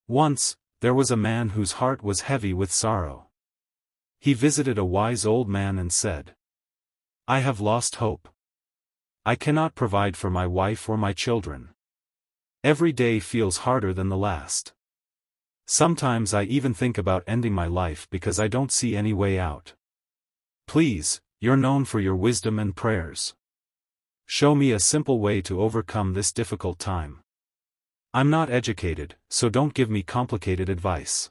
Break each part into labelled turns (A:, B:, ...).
A: Once, there was a man whose heart was heavy with sorrow. He visited a wise old man and said, "I have lost hope. I cannot provide for my wife or my children. Every day feels harder than the last. Sometimes I even think about ending my life because I don't see any way out. Please, you're known for your wisdom and prayers. Show me a simple way to overcome this difficult time. I'm not educated, so don't give me complicated advice.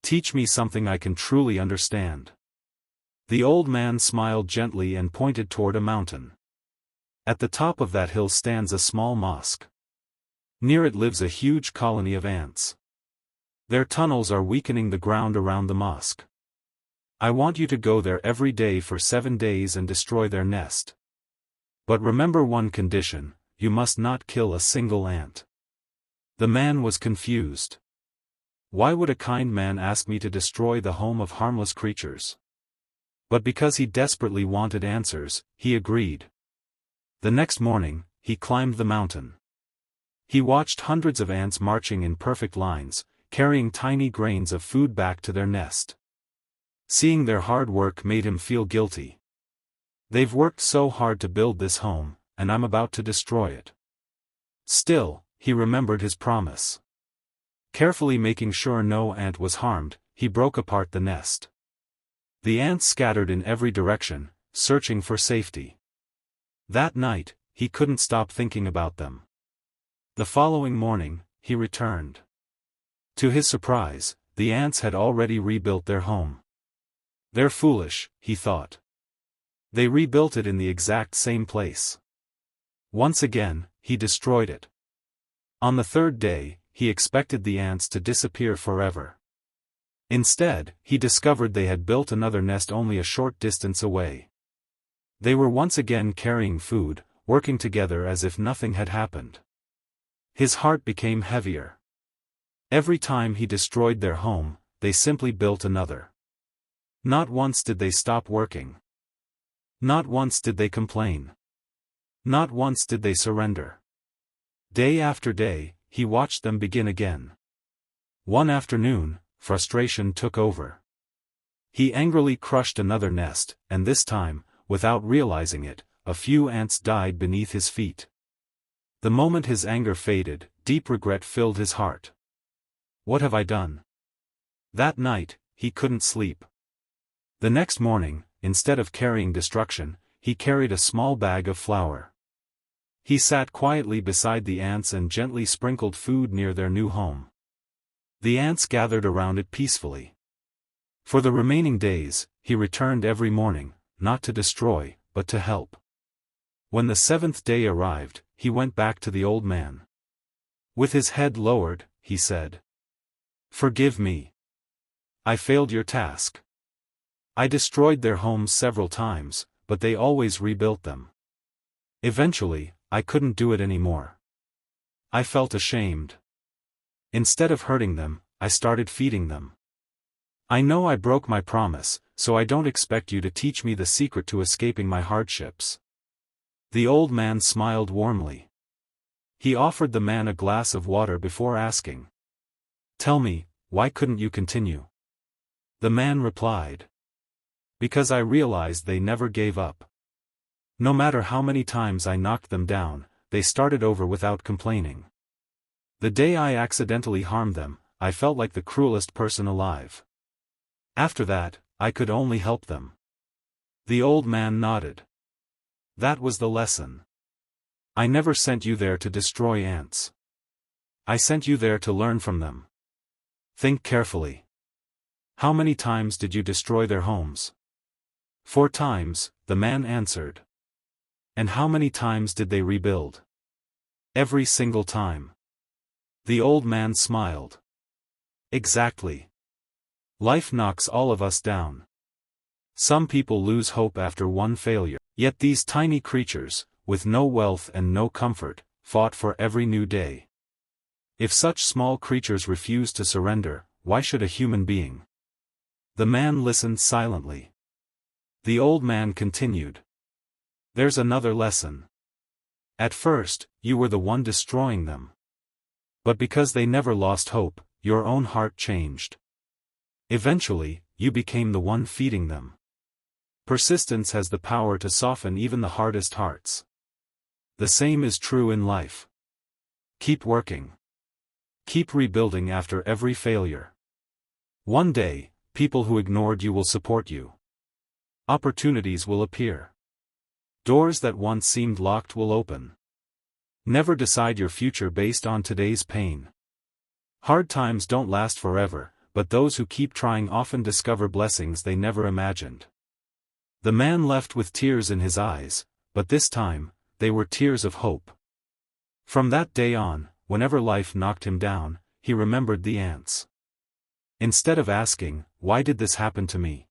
A: Teach me something I can truly understand." The old man smiled gently and pointed toward a mountain. At the top of that hill stands a small mosque. Near it lives a huge colony of ants. Their tunnels are weakening the ground around the mosque. I want you to go there every day for 7 days and destroy their nest. But remember one condition: you must not kill a single ant. The man was confused. Why would a kind man ask me to destroy the home of harmless creatures? But because he desperately wanted answers, he agreed. The next morning, he climbed the mountain. He watched hundreds of ants marching in perfect lines, carrying tiny grains of food back to their nest. Seeing their hard work made him feel guilty. They've worked so hard to build this home, and I'm about to destroy it. Still, he remembered his promise. Carefully making sure no ant was harmed, he broke apart the nest. The ants scattered in every direction, searching for safety. That night, he couldn't stop thinking about them. The following morning, he returned. To his surprise, the ants had already rebuilt their home. They're foolish, he thought. They rebuilt it in the exact same place. Once again, he destroyed it. On the third day, he expected the ants to disappear forever. Instead, he discovered they had built another nest only a short distance away. They were once again carrying food, working together as if nothing had happened. His heart became heavier. Every time he destroyed their home, they simply built another. Not once did they stop working. Not once did they complain. Not once did they surrender. Day after day, he watched them begin again. One afternoon, frustration took over. He angrily crushed another nest, and this time, without realizing it, a few ants died beneath his feet. The moment his anger faded, deep regret filled his heart. What have I done? That night, he couldn't sleep. The next morning, instead of carrying destruction, he carried a small bag of flour. He sat quietly beside the ants and gently sprinkled food near their new home. The ants gathered around it peacefully. For the remaining days, he returned every morning, not to destroy, but to help. When the 7th day arrived, he went back to the old man. With his head lowered, he said, "Forgive me. I failed your task. I destroyed their homes several times, but they always rebuilt them. Eventually, I couldn't do it anymore. I felt ashamed. Instead of hurting them, I started feeding them. I know I broke my promise, so I don't expect you to teach me the secret to escaping my hardships." The old man smiled warmly. He offered the man a glass of water before asking, "Tell me, why couldn't you continue?" The man replied, "Because I realized they never gave up. No matter how many times I knocked them down, they started over without complaining. The day I accidentally harmed them, I felt like the cruelest person alive. After that, I could only help them." The old man nodded. "That was the lesson. I never sent you there to destroy ants. I sent you there to learn from them. Think carefully. How many times did you destroy their homes?" 4 times, the man answered. "And how many times did they rebuild?" "Every single time." The old man smiled. "Exactly. Life knocks all of us down. Some people lose hope after one failure, yet these tiny creatures, with no wealth and no comfort, fought for every new day. If such small creatures refuse to surrender, why should a human being?" The man listened silently. The old man continued. "There's another lesson. At first, you were the one destroying them. But because they never lost hope, your own heart changed. Eventually, you became the one feeding them. Persistence has the power to soften even the hardest hearts. The same is true in life. Keep working. Keep rebuilding after every failure. One day, people who ignored you will support you. Opportunities will appear. Doors that once seemed locked will open. Never decide your future based on today's pain. Hard times don't last forever, but those who keep trying often discover blessings they never imagined. The man left with tears in his eyes, but this time, they were tears of hope. From that day on, whenever life knocked him down, he remembered the ants. Instead of asking, "Why did this happen to me?"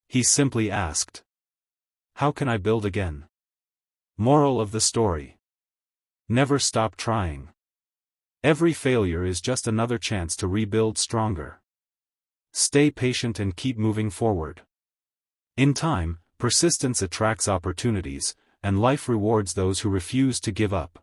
A: he simply asked, "How can I build again?" Moral of the story: never stop trying. Every failure is just another chance to rebuild stronger. Stay patient and keep moving forward. In time, persistence attracts opportunities, and life rewards those who refuse to give up.